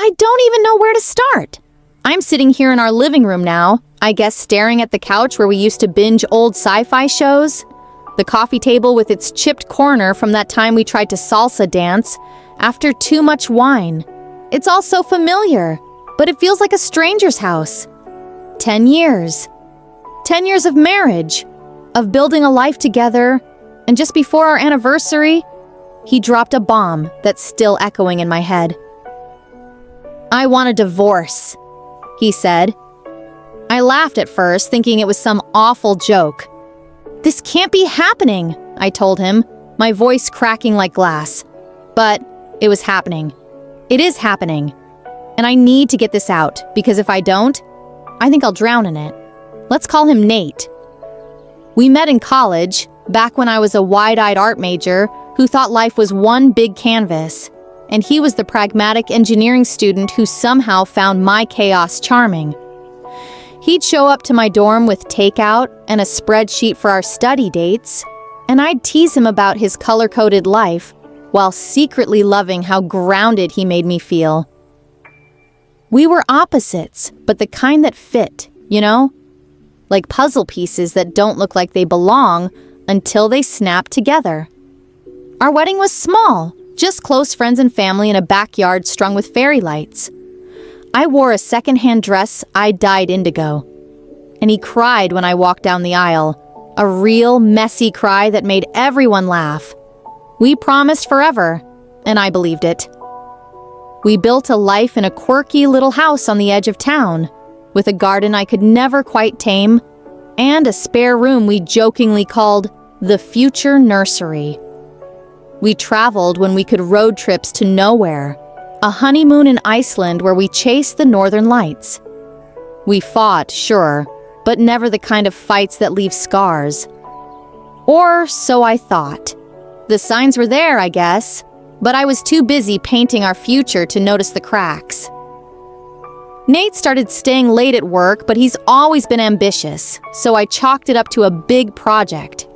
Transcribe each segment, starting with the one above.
I don't even know where to start. I'm sitting here in our living room now, I guess staring at the couch where we used to binge old sci-fi shows. The coffee table with its chipped corner from that time we tried to salsa dance after too much wine. It's all so familiar, but it feels like a stranger's house. 10 years. 10 years of marriage, of building a life together, and just before our anniversary, he dropped a bomb that's still echoing in my head. "I want a divorce," he said. I laughed at first, thinking it was some awful joke. "This can't be happening," I told him, my voice cracking like glass. But it was happening. It is happening. And I need to get this out, because if I don't, I think I'll drown in it. Let's call him Nate. We met in college, back when I was a wide-eyed art major who thought life was one big canvas, and he was the pragmatic engineering student who somehow found my chaos charming. He'd show up to my dorm with takeout and a spreadsheet for our study dates, and I'd tease him about his color-coded life while secretly loving how grounded he made me feel. We were opposites, but the kind that fit, you know? Like puzzle pieces that don't look like they belong until they snap together. Our wedding was small, just close friends and family in a backyard strung with fairy lights. I wore a secondhand dress I dyed indigo, and he cried when I walked down the aisle, a real messy cry that made everyone laugh. We promised forever, and I believed it. We built a life in a quirky little house on the edge of town, with a garden I could never quite tame, and a spare room we jokingly called the future nursery. We traveled when we could road trips to nowhere, a honeymoon in Iceland where we chased the northern lights. We fought, sure, but never the kind of fights that leave scars. Or so I thought. The signs were there, I guess, but I was too busy painting our future to notice the cracks. Nate started staying late at work, but he's always been ambitious, so I chalked it up to a big project.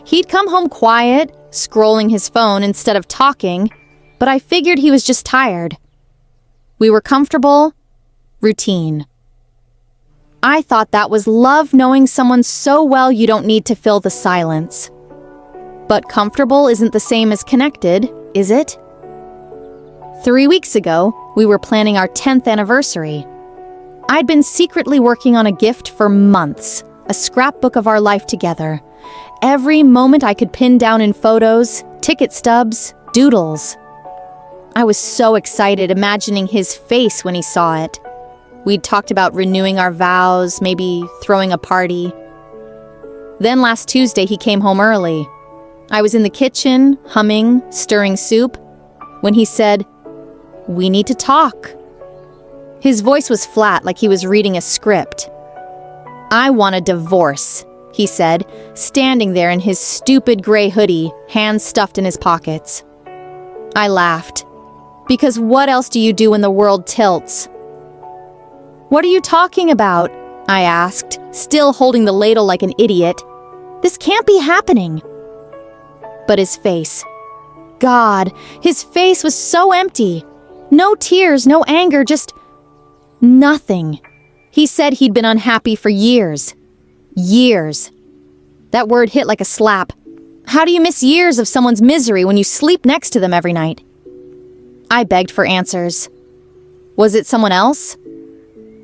He'd come home quiet, scrolling his phone instead of talking, but I figured he was just tired. We were comfortable, routine. I thought that was love, knowing someone so well you don't need to fill the silence. But comfortable isn't the same as connected, is it? 3 weeks ago, we were planning our 10th anniversary. I'd been secretly working on a gift for months, a scrapbook of our life together. Every moment I could pin down in photos, ticket stubs, doodles. I was so excited imagining his face when he saw it. We'd talked about renewing our vows, maybe throwing a party. Then last Tuesday he came home early. I was in the kitchen, humming, stirring soup, when he said, "We need to talk." His voice was flat, like he was reading a script. "I want a divorce," he said, standing there in his stupid gray hoodie, hands stuffed in his pockets. I laughed. Because what else do you do when the world tilts? "What are you talking about?" I asked, still holding the ladle like an idiot. "This can't be happening." But his face. God, his face was so empty. No tears, no anger, just nothing. He said he'd been unhappy for years. Years. That word hit like a slap. How do you miss years of someone's misery when you sleep next to them every night? I begged for answers. Was it someone else?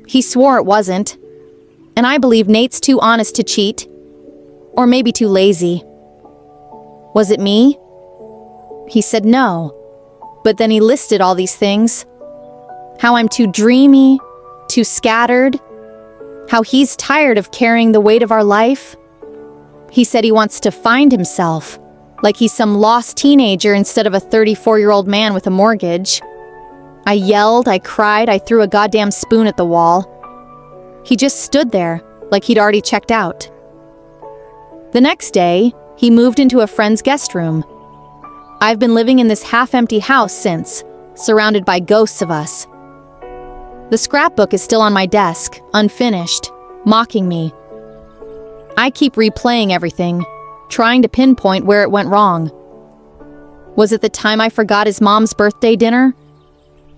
He swore it wasn't. And I believe Nate's too honest to cheat. Or maybe too lazy. Was it me? He said no. But then he listed all these things. How I'm too dreamy, too scattered. How he's tired of carrying the weight of our life. He said he wants to find himself, like he's some lost teenager instead of a 34-year-old man with a mortgage. I yelled, I cried, I threw a goddamn spoon at the wall. He just stood there, like he'd already checked out. The next day, he moved into a friend's guest room. I've been living in this half-empty house since, surrounded by ghosts of us. The scrapbook is still on my desk, unfinished, mocking me. I keep replaying everything, trying to pinpoint where it went wrong. Was it the time I forgot his mom's birthday dinner?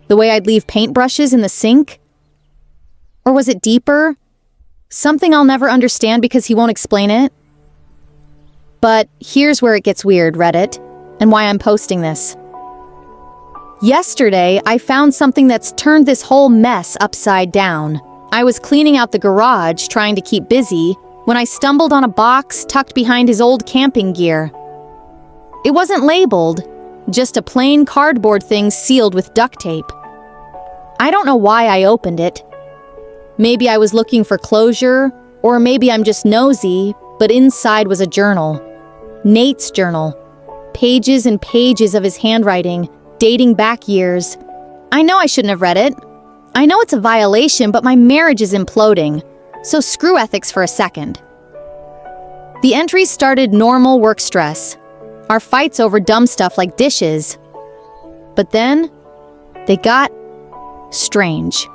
The way I'd leave paintbrushes in the sink? Or was it deeper? Something I'll never understand because he won't explain it? But here's where it gets weird, Reddit, and why I'm posting this. Yesterday, I found something that's turned this whole mess upside down. I was cleaning out the garage, trying to keep busy, when I stumbled on a box tucked behind his old camping gear. It wasn't labeled, just a plain cardboard thing sealed with duct tape. I don't know why I opened it. Maybe I was looking for closure, or maybe I'm just nosy, but inside was a journal. Nate's journal. Pages and pages of his handwriting, dating back years. I know I shouldn't have read it. I know it's a violation, but my marriage is imploding, so screw ethics for a second. The entries started normal work stress, our fights over dumb stuff like dishes. But then, they got strange.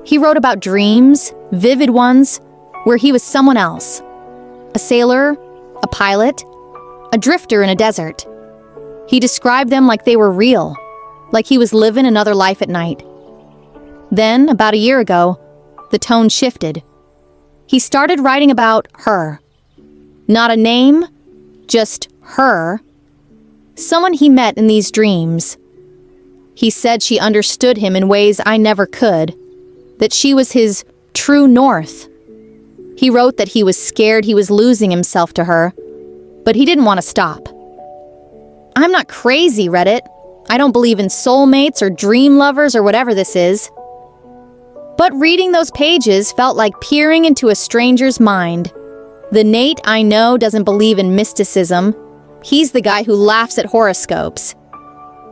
He wrote about dreams, vivid ones, where he was someone else. A sailor, a pilot, a drifter in a desert. He described them like they were real, like he was living another life at night. Then, about a year ago, the tone shifted. He started writing about her. Not a name, just her. Someone he met in these dreams. He said she understood him in ways I never could, that she was his true north. He wrote that he was scared he was losing himself to her, but he didn't want to stop. I'm not crazy, Reddit. I don't believe in soulmates or dream lovers or whatever this is. But reading those pages felt like peering into a stranger's mind. The Nate I know doesn't believe in mysticism. He's the guy who laughs at horoscopes.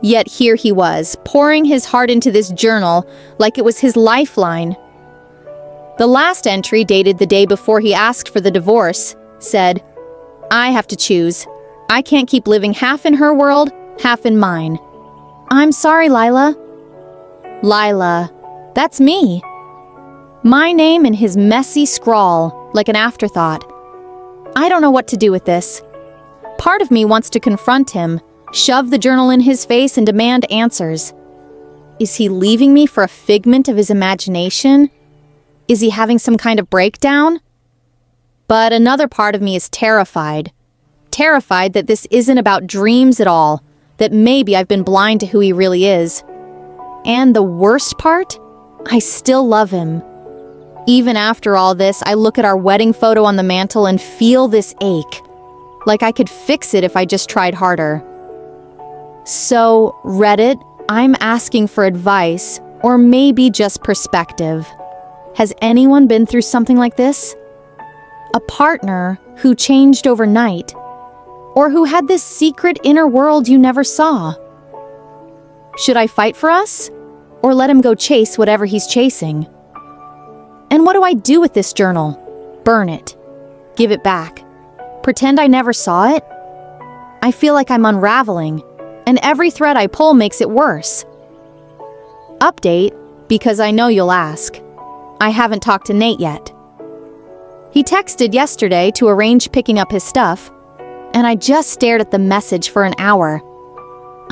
Yet here he was, pouring his heart into this journal like it was his lifeline. The last entry, dated the day before he asked for the divorce, said, "I have to choose. I can't keep living half in her world, half in mine. I'm sorry, Lila." Lila, that's me. My name in his messy scrawl, like an afterthought. I don't know what to do with this. Part of me wants to confront him, shove the journal in his face and demand answers. Is he leaving me for a figment of his imagination? Is he having some kind of breakdown? But another part of me is terrified. Terrified that this isn't about dreams at all, that maybe I've been blind to who he really is. And the worst part? I still love him. Even after all this, I look at our wedding photo on the mantle and feel this ache. Like I could fix it if I just tried harder. So, Reddit, I'm asking for advice, or maybe just perspective. Has anyone been through something like this? A partner who changed overnight, or who had this secret inner world you never saw? Should I fight for us, or let him go chase whatever he's chasing? And what do I do with this journal? Burn it. Give it back. Pretend I never saw it? I feel like I'm unraveling, and every thread I pull makes it worse. Update, because I know you'll ask. I haven't talked to Nate yet. He texted yesterday to arrange picking up his stuff, and I just stared at the message for an hour.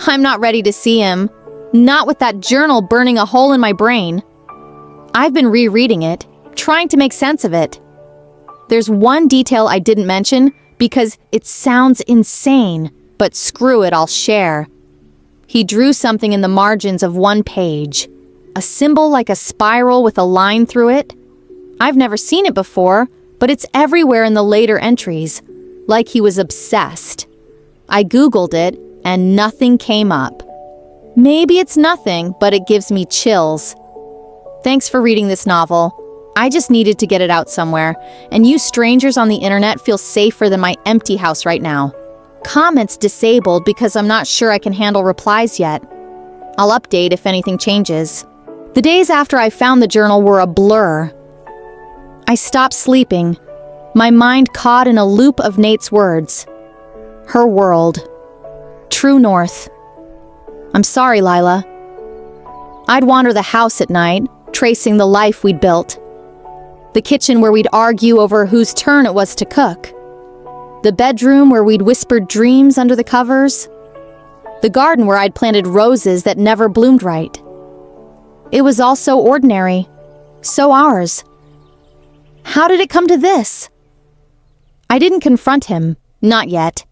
I'm not ready to see him, not with that journal burning a hole in my brain. I've been rereading it, trying to make sense of it. There's one detail I didn't mention because it sounds insane, but screw it, I'll share. He drew something in the margins of one page, a symbol like a spiral with a line through it. I've never seen it before, but it's everywhere in the later entries, like he was obsessed. I Googled it, and nothing came up. Maybe it's nothing, but it gives me chills. Thanks for reading this novel. I just needed to get it out somewhere, and you strangers on the internet feel safer than my empty house right now. Comments disabled because I'm not sure I can handle replies yet. I'll update if anything changes. The days after I found the journal were a blur. I stopped sleeping, my mind caught in a loop of Nate's words. Her world. True north. I'm sorry, Lila. I'd wander the house at night, tracing the life we'd built. The kitchen where we'd argue over whose turn it was to cook. The bedroom where we'd whispered dreams under the covers. The garden where I'd planted roses that never bloomed right. It was all so ordinary, so ours. How did it come to this? I didn't confront him, not yet.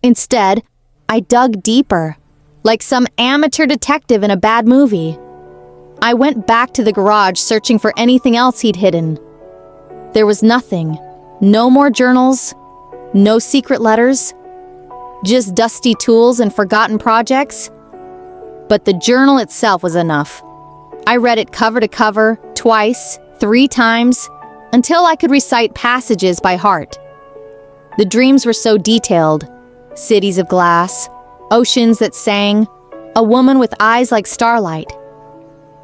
Instead, I dug deeper, like some amateur detective in a bad movie. I went back to the garage searching for anything else he'd hidden. There was nothing. No more journals, no secret letters, just dusty tools and forgotten projects. But the journal itself was enough. I read it cover to cover, twice, 3 times, until I could recite passages by heart. The dreams were so detailed. Cities of glass, oceans that sang, a woman with eyes like starlight.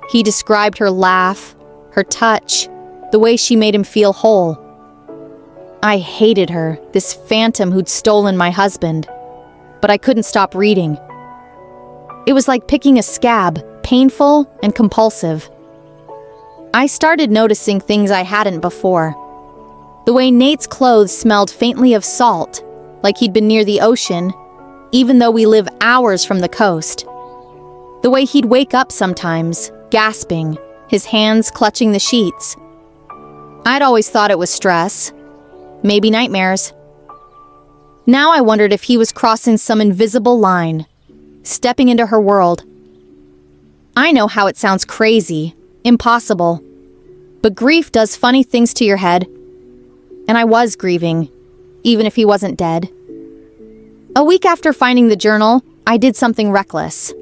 He described her laugh, her touch, the way she made him feel whole. I hated her, this phantom who'd stolen my husband, but I couldn't stop reading. It was like picking a scab, painful and compulsive. I started noticing things I hadn't before. The way Nate's clothes smelled faintly of salt, like he'd been near the ocean, even though we live hours from the coast. The way he'd wake up sometimes, gasping, his hands clutching the sheets. I'd always thought it was stress, maybe nightmares. Now I wondered if he was crossing some invisible line, stepping into her world. I know how it sounds crazy, impossible, but grief does funny things to your head. And I was grieving, even if he wasn't dead. A week after finding the journal, I did something reckless.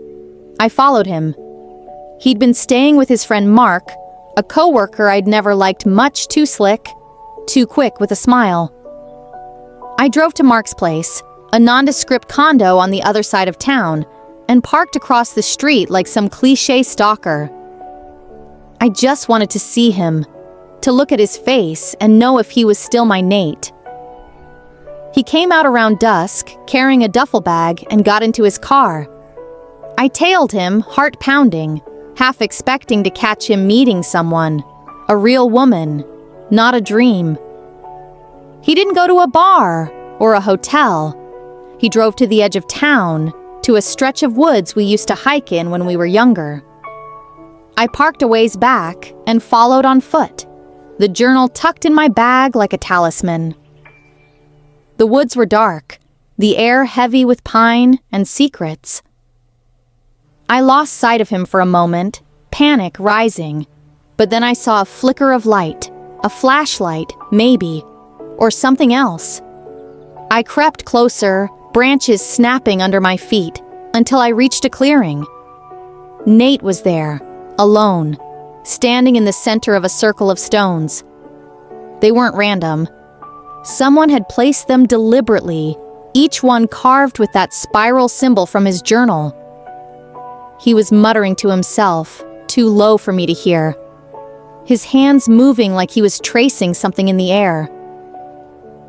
I followed him. He'd been staying with his friend Mark, a coworker I'd never liked much, too slick, too quick with a smile. I drove to Mark's place, a nondescript condo on the other side of town, and parked across the street like some cliché stalker. I just wanted to see him, to look at his face and know if he was still my Nate. He came out around dusk, carrying a duffel bag, and got into his car. I tailed him, heart pounding, half expecting to catch him meeting someone, a real woman, not a dream. He didn't go to a bar or a hotel. He drove to the edge of town, to a stretch of woods we used to hike in when we were younger. I parked a ways back and followed on foot, the journal tucked in my bag like a talisman. The woods were dark, the air heavy with pine and secrets. I lost sight of him for a moment, panic rising, but then I saw a flicker of light, a flashlight, maybe, or something else. I crept closer, branches snapping under my feet, until I reached a clearing. Nate was there, alone, standing in the center of a circle of stones. They weren't random. Someone had placed them deliberately, each one carved with that spiral symbol from his journal. He was muttering to himself, too low for me to hear, his hands moving like he was tracing something in the air.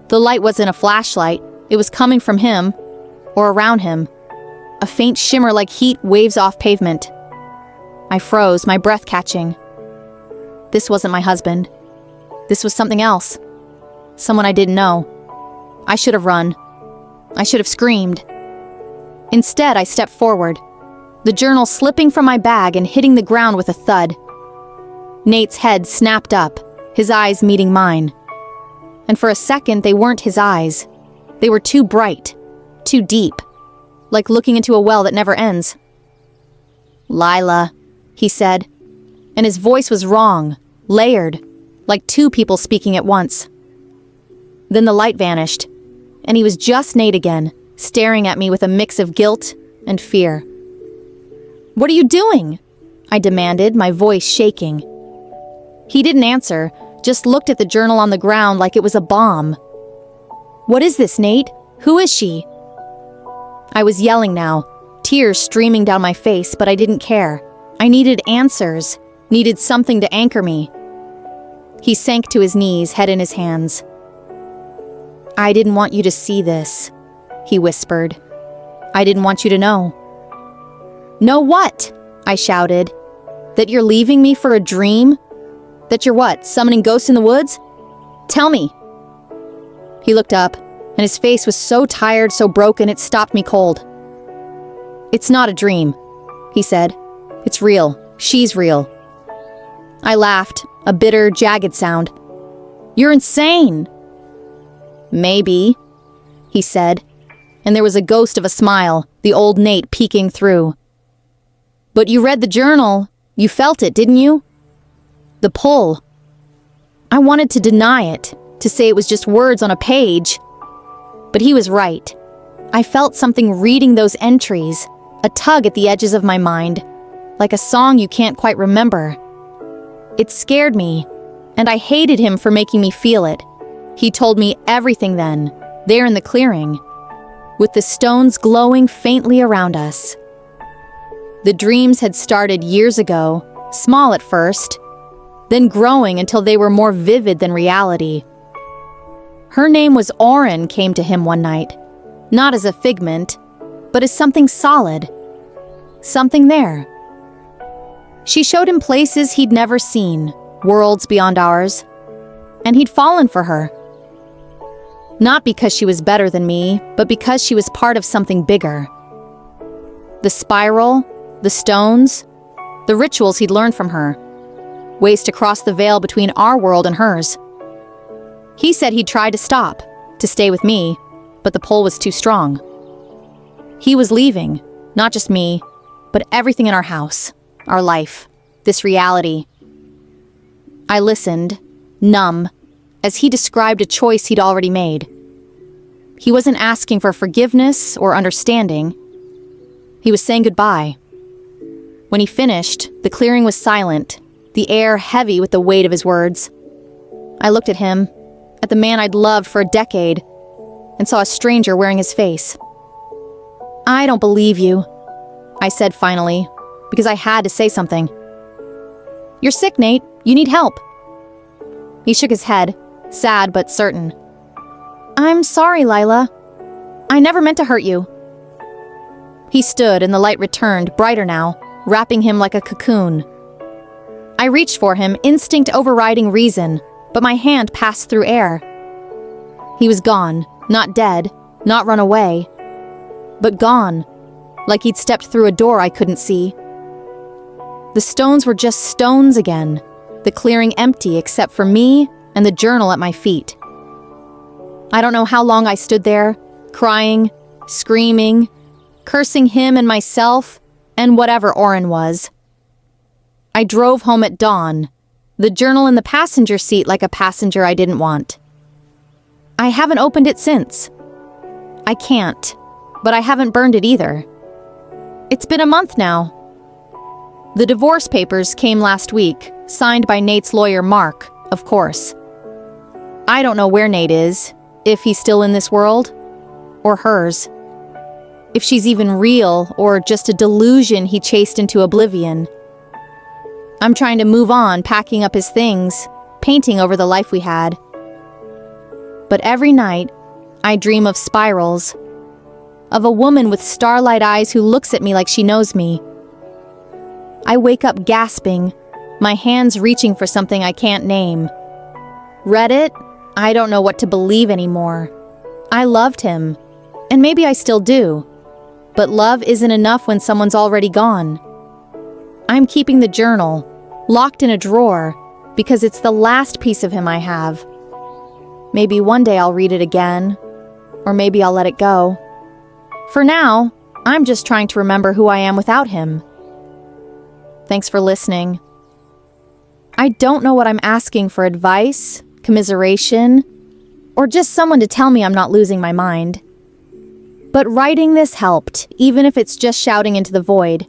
The light wasn't a flashlight, it was coming from him, or around him, a faint shimmer like heat waves off pavement. I froze, my breath catching. This wasn't my husband. This was something else. Someone I didn't know. I should have run. I should have screamed. Instead, I stepped forward, the journal slipping from my bag and hitting the ground with a thud. Nate's head snapped up, his eyes meeting mine. And for a second, they weren't his eyes. They were too bright, too deep, like looking into a well that never ends. "Lila," he said, and his voice was wrong, layered, like 2 people speaking at once. Then the light vanished, and he was just Nate again, staring at me with a mix of guilt and fear. "What are you doing?" I demanded, my voice shaking. He didn't answer, just looked at the journal on the ground like it was a bomb. "What is this, Nate? Who is she?" I was yelling now, tears streaming down my face, but I didn't care. I needed answers, needed something to anchor me. He sank to his knees, head in his hands. "I didn't want you to see this," he whispered. "I didn't want you to know." "Know what?" I shouted. "That you're leaving me for a dream? That you're what, summoning ghosts in the woods? Tell me." He looked up, and his face was so tired, so broken, it stopped me cold. "It's not a dream," he said. "It's real. She's real. I laughed, a bitter, jagged sound. You're insane. Maybe, he said, and there was a ghost of a smile, the old Nate peeking through. But you read the journal. You felt it, didn't you? The pull. I wanted to deny it, to say it was just words on a page. But he was right. I felt something reading those entries, a tug at the edges of my mind, like a song you can't quite remember. It scared me, and I hated him for making me feel it. He told me everything then, there in the clearing, with the stones glowing faintly around us. The dreams had started years ago, small at first, then growing until they were more vivid than reality. Her name was Auren came to him one night, not as a figment, but as something solid, something there. She showed him places he'd never seen, worlds beyond ours, and he'd fallen for her. Not because she was better than me, but because she was part of something bigger. The spiral, the stones, the rituals he'd learned from her, ways to cross the veil between our world and hers. He said he'd tried to stop, to stay with me, but the pull was too strong. He was leaving, not just me, but everything in our house, our life, this reality. I listened, numb, as he described a choice he'd already made. He wasn't asking for forgiveness or understanding. He was saying goodbye. When he finished, the clearing was silent, the air heavy with the weight of his words. I looked at him, at the man I'd loved for a decade, and saw a stranger wearing his face. I don't believe you, I said finally, because I had to say something. You're sick, Nate. You need help. He shook his head, sad but certain. I'm sorry, Lila. I never meant to hurt you. He stood and the light returned, brighter now, wrapping him like a cocoon. I reached for him, instinct overriding reason, but my hand passed through air. He was gone, not dead, not run away, but gone, like he'd stepped through a door I couldn't see. The stones were just stones again, the clearing empty except for me and the journal at my feet. I don't know how long I stood there, crying, screaming, cursing him and myself, and whatever Auren was. I drove home at dawn, the journal in the passenger seat like a passenger I didn't want. I haven't opened it since. I can't, but I haven't burned it either. It's been a month now. The divorce papers came last week, signed by Nate's lawyer Mark, of course. I don't know where Nate is, if he's still in this world, or hers. If she's even real, or just a delusion he chased into oblivion. I'm trying to move on, packing up his things, painting over the life we had. But every night, I dream of spirals, of a woman with starlight eyes who looks at me like she knows me. I wake up gasping, my hands reaching for something I can't name. Read it? I don't know what to believe anymore. I loved him, and maybe I still do, but love isn't enough when someone's already gone. I'm keeping the journal, locked in a drawer, because it's the last piece of him I have. Maybe one day I'll read it again, or maybe I'll let it go. For now, I'm just trying to remember who I am without him. Thanks for listening. I don't know what I'm asking for: advice, commiseration, or just someone to tell me I'm not losing my mind. But writing this helped, even if it's just shouting into the void.